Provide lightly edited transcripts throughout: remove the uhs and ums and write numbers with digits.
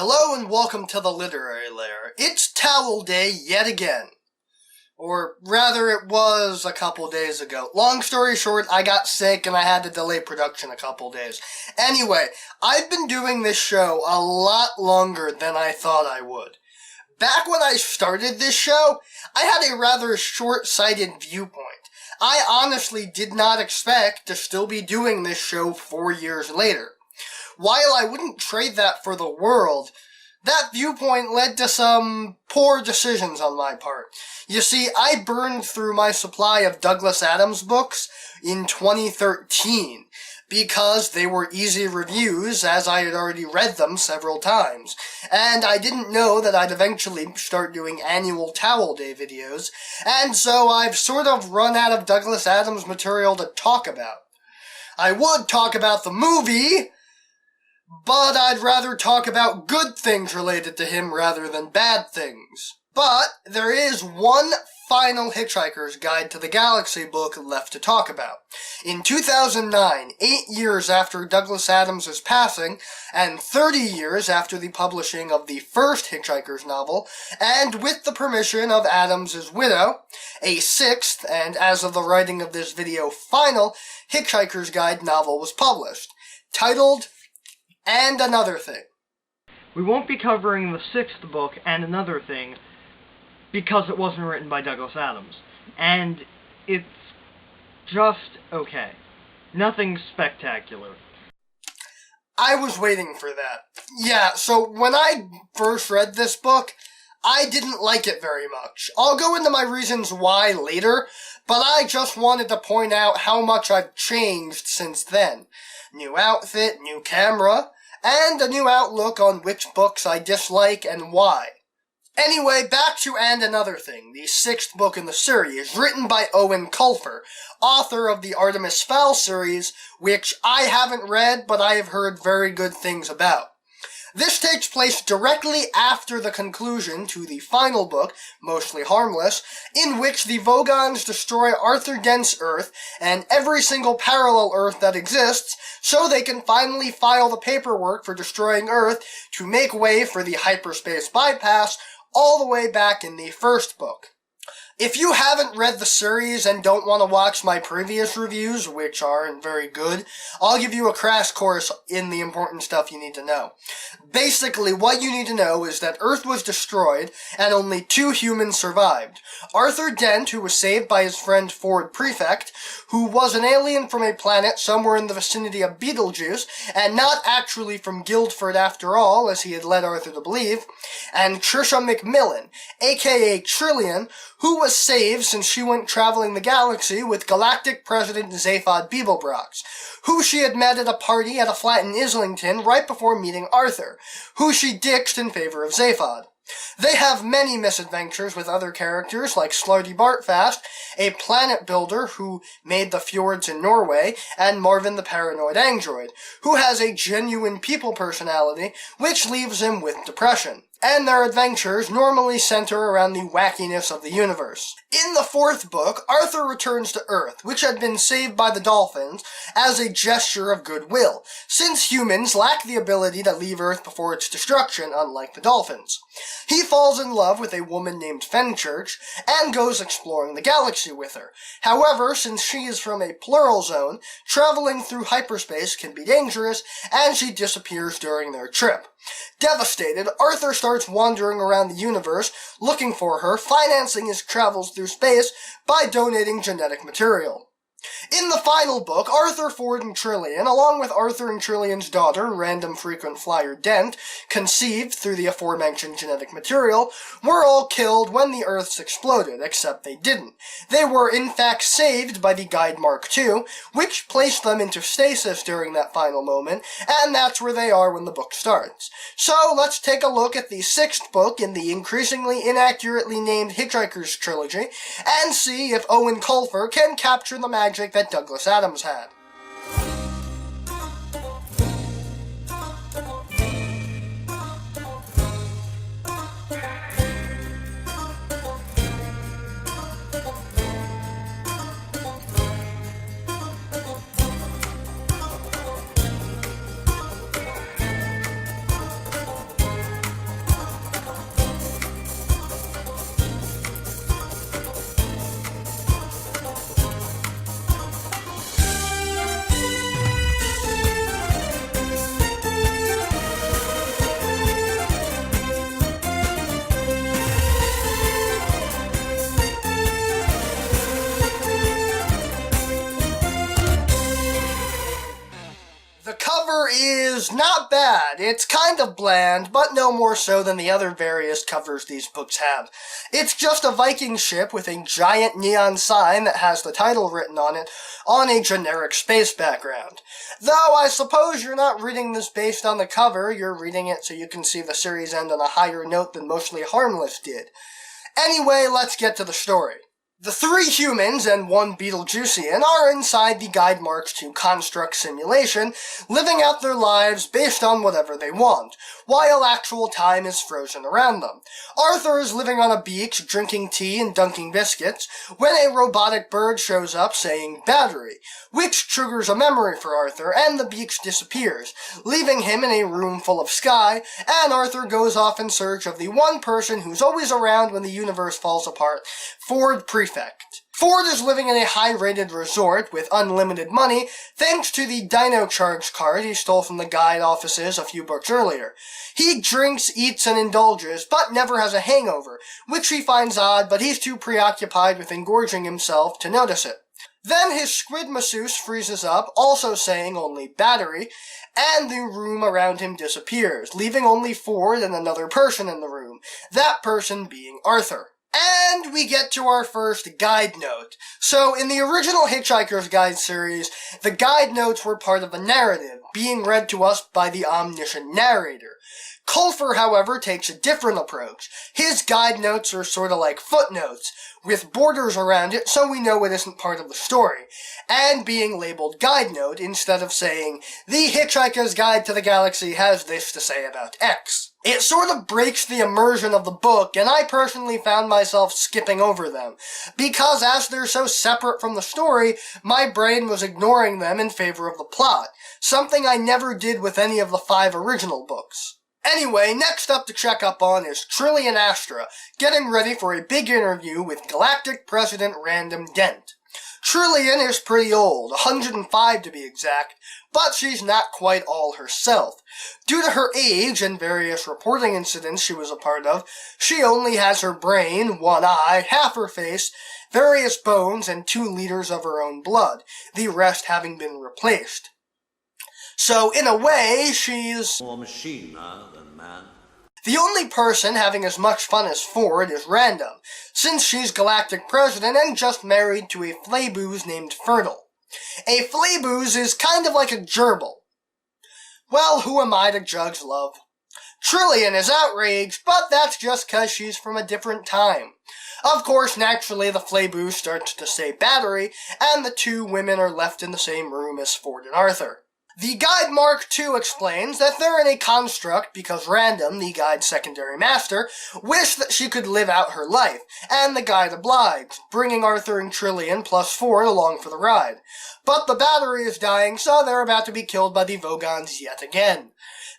Hello and welcome to the Literary Lair. It's Towel Day yet again. Or rather, it was a couple days ago. Long story short, I got sick and I had to delay production a couple days. Anyway, I've been doing this show a lot longer than I thought I would. Back when I started this show, I had a rather short-sighted viewpoint. I honestly did not expect to still be doing this show 4 years later. While I wouldn't trade that for the world, that viewpoint led to some poor decisions on my part. You see, I burned through my supply of Douglas Adams books in 2013 because they were easy reviews, as I had already read them several times. And I didn't know that I'd eventually start doing annual Towel Day videos, and so I've sort of run out of Douglas Adams material to talk about. I would talk about the movie, but I'd rather talk about good things related to him rather than bad things. But there is one final Hitchhiker's Guide to the Galaxy book left to talk about. In 2009, 8 years after Douglas Adams' passing, and 30 years after the publishing of the first Hitchhiker's novel, and with the permission of Adams' widow, a sixth, and as of the writing of this video, final Hitchhiker's Guide novel was published, titled And Another Thing. We won't be covering the sixth book, And Another Thing, because it wasn't written by Douglas Adams. And it's just okay. Nothing spectacular. I was waiting for that. Yeah, so when I first read this book, I didn't like it very much. I'll go into my reasons why later, but I just wanted to point out how much I've changed since then. New outfit, new camera, and a new outlook on which books I dislike and why. Anyway, back to And Another Thing, the sixth book in the series, written by Owen Colfer, author of the Artemis Fowl series, which I haven't read, but I have heard very good things about. This takes place directly after the conclusion to the final book, Mostly Harmless, in which the Vogons destroy Arthur Dent's Earth and every single parallel Earth that exists, so they can finally file the paperwork for destroying Earth to make way for the hyperspace bypass all the way back in the first book. If you haven't read the series and don't want to watch my previous reviews, which aren't very good, I'll give you a crash course in the important stuff you need to know. Basically, what you need to know is that Earth was destroyed, and only 2 humans survived. Arthur Dent, who was saved by his friend Ford Prefect, who was an alien from a planet somewhere in the vicinity of Betelgeuse, and not actually from Guildford after all, as he had led Arthur to believe, and Trisha McMillan, aka Trillian, who was saved since she went traveling the galaxy with Galactic President Zaphod Beeblebrox, who she had met at a party at a flat in Islington right before meeting Arthur, who she ditched in favor of Zaphod. They have many misadventures with other characters like Slarty Bartfast, a planet builder who made the fjords in Norway, and Marvin the Paranoid Android, who has a genuine people personality, which leaves him with depression. And their adventures normally center around the wackiness of the universe. In the fourth book, Arthur returns to Earth, which had been saved by the dolphins, as a gesture of goodwill, since humans lack the ability to leave Earth before its destruction, unlike the dolphins. He falls in love with a woman named Fenchurch, and goes exploring the galaxy with her. However, since she is from a plural zone, traveling through hyperspace can be dangerous, and she disappears during their trip. Devastated, Arthur starts wandering around the universe, looking for her, financing his travels through space by donating genetic material. In the final book, Arthur, Ford, and Trillian, along with Arthur and Trillian's daughter, random frequent flyer Dent, conceived through the aforementioned genetic material, were all killed when the Earths exploded, except they didn't. They were in fact saved by the Guide Mark II, which placed them into stasis during that final moment, and that's where they are when the book starts. So let's take a look at the sixth book in the increasingly inaccurately named Hitchhiker's trilogy, and see if Owen Colfer can capture the magic that Douglas Adams had. is not bad. It's kind of bland, but no more so than the other various covers these books have. It's just a Viking ship with a giant neon sign that has the title written on it on a generic space background. Though I suppose you're not reading this based on the cover, you're reading it so you can see the series end on a higher note than Mostly Harmless did. Anyway, let's get to the story. The 3 humans and 1 Beetlejuicean are inside the Guide Mark II construct simulation, living out their lives based on whatever they want, while actual time is frozen around them. Arthur is living on a beach, drinking tea and dunking biscuits, when a robotic bird shows up saying battery, which triggers a memory for Arthur, and the beach disappears, leaving him in a room full of sky, and Arthur goes off in search of the one person who's always around when the universe falls apart, Ford Prefect. Ford is living in a high-rated resort with unlimited money thanks to the Dino Charge card he stole from the guide offices a few books earlier. He drinks, eats, and indulges, but never has a hangover, which he finds odd, but he's too preoccupied with engorging himself to notice it. Then his squid masseuse freezes up, also saying only battery, and the room around him disappears, leaving only Ford and another person in the room, that person being Arthur. And we get to our first guide note. So, in the original Hitchhiker's Guide series, the guide notes were part of a narrative, being read to us by the omniscient narrator. Colfer, however, takes a different approach. His guide notes are sort of like footnotes, with borders around it so we know it isn't part of the story, and being labeled guide note instead of saying, The Hitchhiker's Guide to the Galaxy has this to say about X. It sort of breaks the immersion of the book, and I personally found myself skipping over them, because as they're so separate from the story, my brain was ignoring them in favor of the plot, something I never did with any of the 5 original books. Anyway, next up to check up on is Trillian Astra, getting ready for a big interview with Galactic President Random Dent. Trillian is pretty old, 105 to be exact, but she's not quite all herself. Due to her age and various reporting incidents she was a part of, she only has her brain, 1 eye, half her face, various bones, and 2 liters of her own blood, the rest having been replaced. So, in a way, she's more machine than man. The only person having as much fun as Ford is Random, since she's Galactic President and just married to a flayboos named Fertile. A flayboos is kind of like a gerbil. Well, who am I to judge love? Trillian is outraged, but that's just 'cause she's from a different time. Of course, naturally, the flayboos starts to say battery, and the 2 women are left in the same room as Ford and Arthur. The Guide Mark II explains that they're in a construct because Random, the Guide's secondary master, wished that she could live out her life, and the Guide obliged, bringing Arthur and Trillian plus Ford along for the ride. But the battery is dying, so they're about to be killed by the Vogons yet again.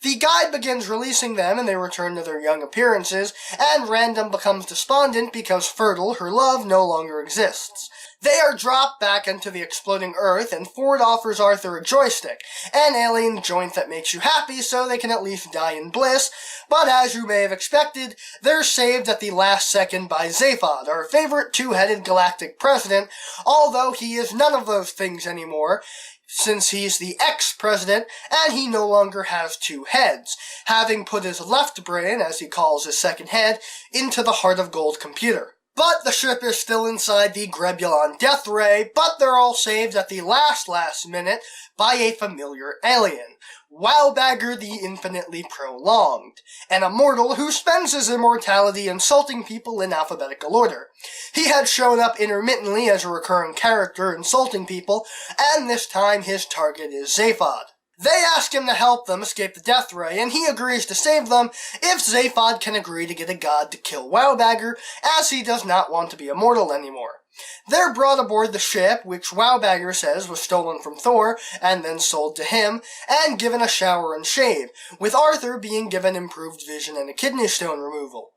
The Guide begins releasing them, and they return to their young appearances, and Random becomes despondent because Fertile, her love, no longer exists. They are dropped back into the exploding Earth, and Ford offers Arthur a joystick, an alien joint that makes you happy so they can at least die in bliss, but as you may have expected, they're saved at the last second by Zaphod, our favorite 2-headed galactic president, although he is none of those things anymore, since he's the ex-president, and he no longer has 2 heads, having put his left brain, as he calls his second head, into the Heart of Gold computer. But the ship is still inside the Grebulon death ray, but they're all saved at the last minute by a familiar alien, Wowbagger the Infinitely Prolonged, an immortal who spends his immortality insulting people in alphabetical order. He had shown up intermittently as a recurring character insulting people, and this time his target is Zaphod. They ask him to help them escape the death ray, and he agrees to save them if Zaphod can agree to get a god to kill Wowbagger, as he does not want to be immortal anymore. They're brought aboard the ship, which Wowbagger says was stolen from Thor, and then sold to him, and given a shower and shave, with Arthur being given improved vision and a kidney stone removal,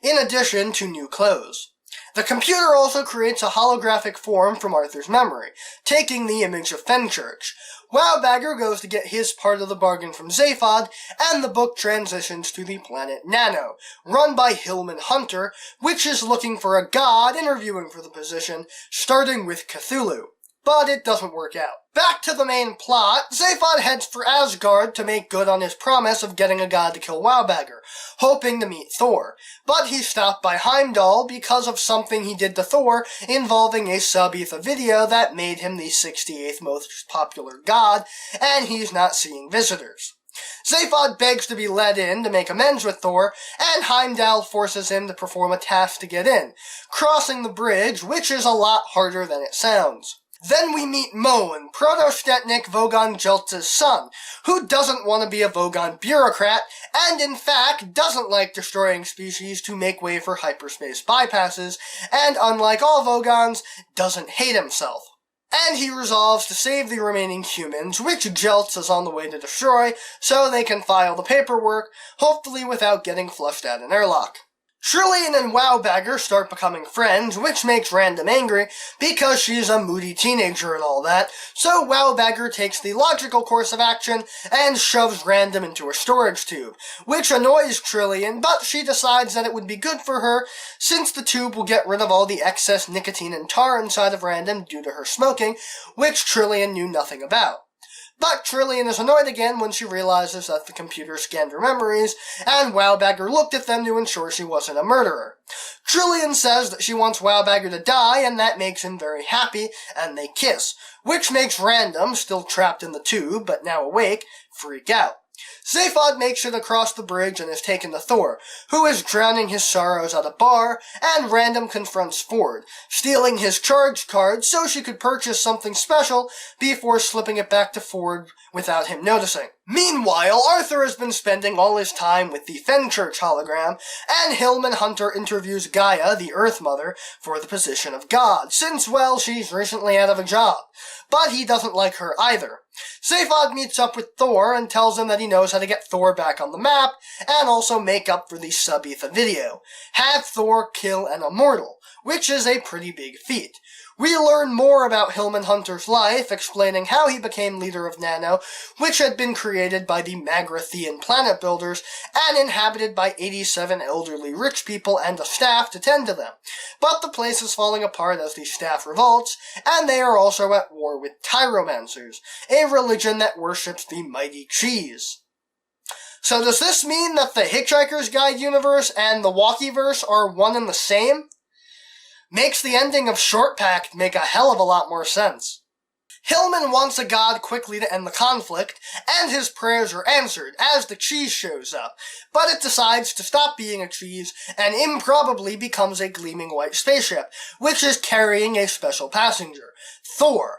in addition to new clothes. The computer also creates a holographic form from Arthur's memory, taking the image of Fenchurch. Wowbagger goes to get his part of the bargain from Zaphod, and the book transitions to the planet Nano, run by Hillman Hunter, which is looking for a god interviewing for the position, starting with Cthulhu. But it doesn't work out. Back to the main plot, Zaphod heads for Asgard to make good on his promise of getting a god to kill Wowbagger, hoping to meet Thor. But he's stopped by Heimdall because of something he did to Thor involving a sub-ether video that made him the 68th most popular god, and he's not seeing visitors. Zaphod begs to be let in to make amends with Thor, and Heimdall forces him to perform a task to get in, crossing the bridge, which is a lot harder than it sounds. Then we meet Moen, Proto-Stetnik Vogon Jeltz's son, who doesn't want to be a Vogon bureaucrat, and in fact doesn't like destroying species to make way for hyperspace bypasses, and unlike all Vogons, doesn't hate himself. And he resolves to save the remaining humans, which Jeltz is on the way to destroy, so they can file the paperwork, hopefully without getting flushed out an airlock. Trillian and Wowbagger start becoming friends, which makes Random angry, because she's a moody teenager and all that, so Wowbagger takes the logical course of action and shoves Random into a storage tube, which annoys Trillian, but she decides that it would be good for her, since the tube will get rid of all the excess nicotine and tar inside of Random due to her smoking, which Trillian knew nothing about. But Trillian is annoyed again when she realizes that the computer scanned her memories, and Wowbagger looked at them to ensure she wasn't a murderer. Trillian says that she wants Wowbagger to die, and that makes him very happy, and they kiss, which makes Random, still trapped in the tube, but now awake, freak out. Zaphod makes it across the bridge and is taken to Thor, who is drowning his sorrows at a bar, and Random confronts Ford, stealing his charge card so she could purchase something special before slipping it back to Ford without him noticing. Meanwhile, Arthur has been spending all his time with the Fenchurch hologram, and Hillman Hunter interviews Gaia, the Earth Mother, for the position of God, since, well, she's recently out of a job. But he doesn't like her either. Zaphod meets up with Thor and tells him that he knows how to get Thor back on the map, and also make up for the sub-ether video. Have Thor kill an immortal, which is a pretty big feat. We learn more about Hillman Hunter's life, explaining how he became leader of Nano, which had been created by the Magrathian planet builders, and inhabited by 87 elderly rich people and a staff to tend to them. But the place is falling apart as the staff revolts, and they are also at war with Tyromancers, a religion that worships the mighty cheese. So does this mean that the Hitchhiker's Guide universe and the Walkieverse are one and the same? Makes the ending of Short Pact make a hell of a lot more sense. Hillman wants a god quickly to end the conflict, and his prayers are answered as the cheese shows up, but it decides to stop being a cheese and improbably becomes a gleaming white spaceship, which is carrying a special passenger, Thor.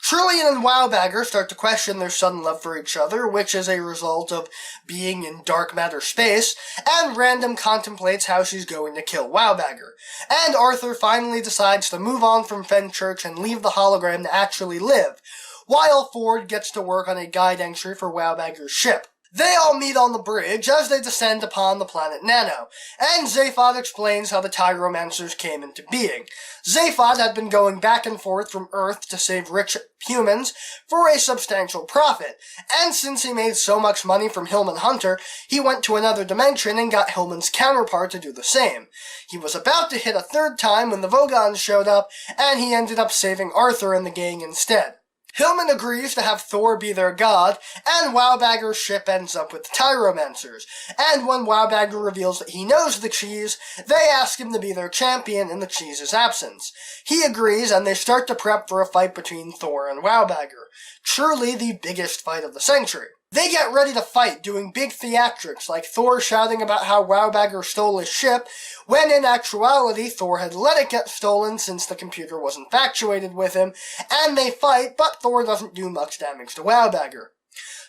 Trillian and Wowbagger start to question their sudden love for each other, which is a result of being in dark matter space, and Random contemplates how she's going to kill Wowbagger. And Arthur finally decides to move on from Fenchurch and leave the hologram to actually live, while Ford gets to work on a guide entry for Wowbagger's ship. They all meet on the bridge as they descend upon the planet Nano, and Zaphod explains how the Tyromancers came into being. Zaphod had been going back and forth from Earth to save rich humans for a substantial profit, and since he made so much money from Hillman Hunter, he went to another dimension and got Hillman's counterpart to do the same. He was about to hit a third time when the Vogons showed up, and he ended up saving Arthur and the gang instead. Hillman agrees to have Thor be their god, and Wowbagger's ship ends up with the Tyromancers, and when Wowbagger reveals that he knows the cheese, they ask him to be their champion in the cheese's absence. He agrees, and they start to prep for a fight between Thor and Wowbagger, truly the biggest fight of the century. They get ready to fight, doing big theatrics, like Thor shouting about how Wowbagger stole his ship, when in actuality Thor had let it get stolen since the computer was infatuated with him, and they fight, but Thor doesn't do much damage to Wowbagger.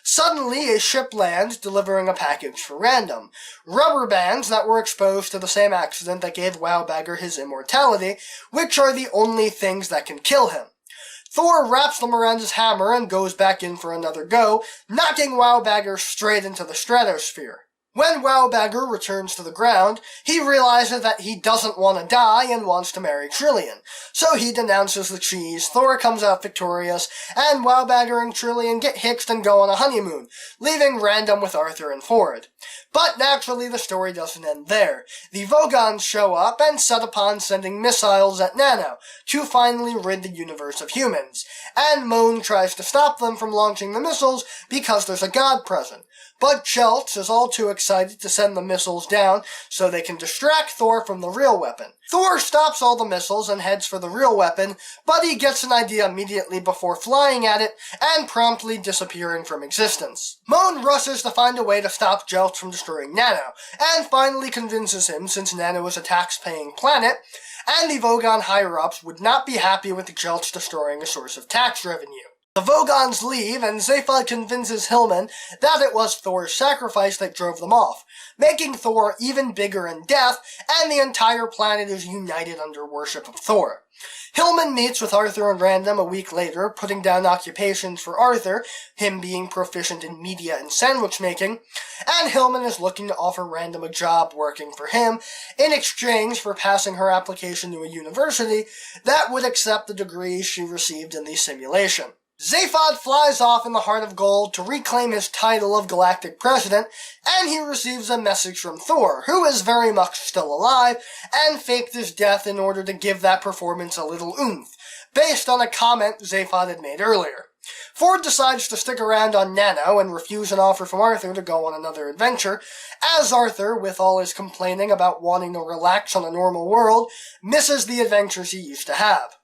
Suddenly, a ship lands, delivering a package for Random. Rubber bands that were exposed to the same accident that gave Wowbagger his immortality, which are the only things that can kill him. Thor wraps them around his hammer and goes back in for another go, knocking Wowbagger straight into the stratosphere. When Wowbagger returns to the ground, he realizes that he doesn't want to die and wants to marry Trillian. So he denounces the cheese, Thor comes out victorious, and Wowbagger and Trillian get hitched and go on a honeymoon, leaving Random with Arthur and Ford. But naturally, the story doesn't end there. The Vogons show up and set upon sending missiles at Nano to finally rid the universe of humans, and Moan tries to stop them from launching the missiles because there's a god present. But Jeltz is all too excited to send the missiles down so they can distract Thor from the real weapon. Thor stops all the missiles and heads for the real weapon, but he gets an idea immediately before flying at it and promptly disappearing from existence. Moan rushes to find a way to stop Jeltz from destroying Nano, and finally convinces him, since Nano is a tax-paying planet, and the Vogon higher-ups would not be happy with Jeltz destroying a source of tax revenue. The Vogons leave, and Zaphod convinces Hillman that it was Thor's sacrifice that drove them off, making Thor even bigger in death, and the entire planet is united under worship of Thor. Hillman meets with Arthur and Random a week later, putting down occupations for Arthur, him being proficient in media and sandwich making, and Hillman is looking to offer Random a job working for him in exchange for passing her application to a university that would accept the degree she received in the simulation. Zaphod flies off in the Heart of Gold to reclaim his title of Galactic President, and he receives a message from Thor, who is very much still alive, and faked his death in order to give that performance a little oomph, based on a comment Zaphod had made earlier. Ford decides to stick around on Nano and refuse an offer from Arthur to go on another adventure, as Arthur, with all his complaining about wanting to relax on a normal world, misses the adventures he used to have.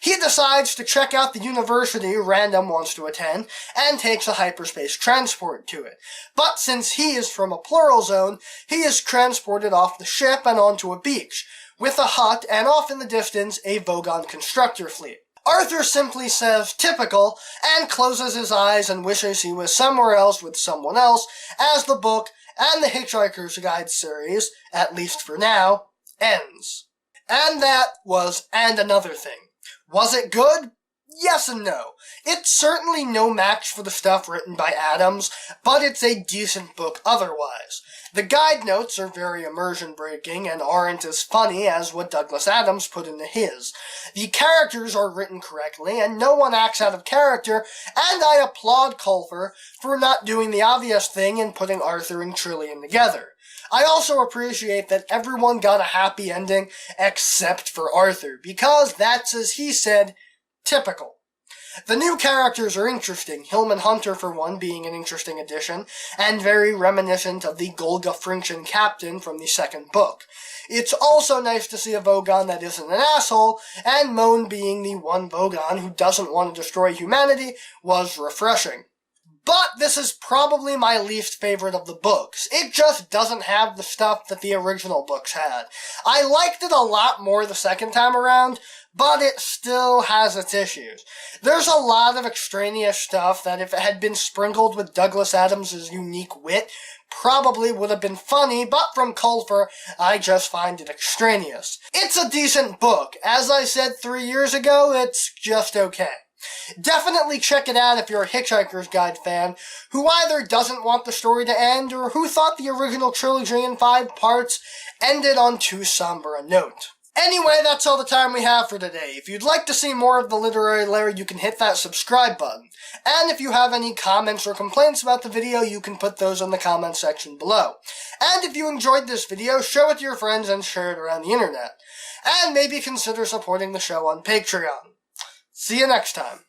He decides to check out the university Random wants to attend, and takes a hyperspace transport to it. But since he is from a plural zone, he is transported off the ship and onto a beach, with a hut and off in the distance a Vogon constructor fleet. Arthur simply says, "Typical," and closes his eyes and wishes he was somewhere else with someone else, as the book and the Hitchhiker's Guide series, at least for now, ends. And that was And Another Thing. Was it good? Yes and no. It's certainly no match for the stuff written by Adams, but it's a decent book otherwise. The guide notes are very immersion-breaking and aren't as funny as what Douglas Adams put into his. The characters are written correctly, and no one acts out of character, and I applaud Colfer for not doing the obvious thing and putting Arthur and Trillian together. I also appreciate that everyone got a happy ending except for Arthur, because that's, as he said, typical. The new characters are interesting, Hillman Hunter for one being an interesting addition, and very reminiscent of the Golga Frinchen captain from the second book. It's also nice to see a Vogon that isn't an asshole, and Moan being the one Vogon who doesn't want to destroy humanity was refreshing. But this is probably my least favorite of the books. It just doesn't have the stuff that the original books had. I liked it a lot more the second time around, but it still has its issues. There's a lot of extraneous stuff that if it had been sprinkled with Douglas Adams' unique wit, probably would have been funny, but from Colfer, I just find it extraneous. It's a decent book. As I said 3 years ago, it's just okay. Definitely check it out if you're a Hitchhiker's Guide fan who either doesn't want the story to end or who thought the original trilogy in 5 parts ended on too somber a note. Anyway, that's all the time we have for today. If you'd like to see more of the Literary Lair, you can hit that subscribe button. And if you have any comments or complaints about the video, you can put those in the comment section below. And if you enjoyed this video, show it to your friends and share it around the internet. And maybe consider supporting the show on Patreon. See you next time.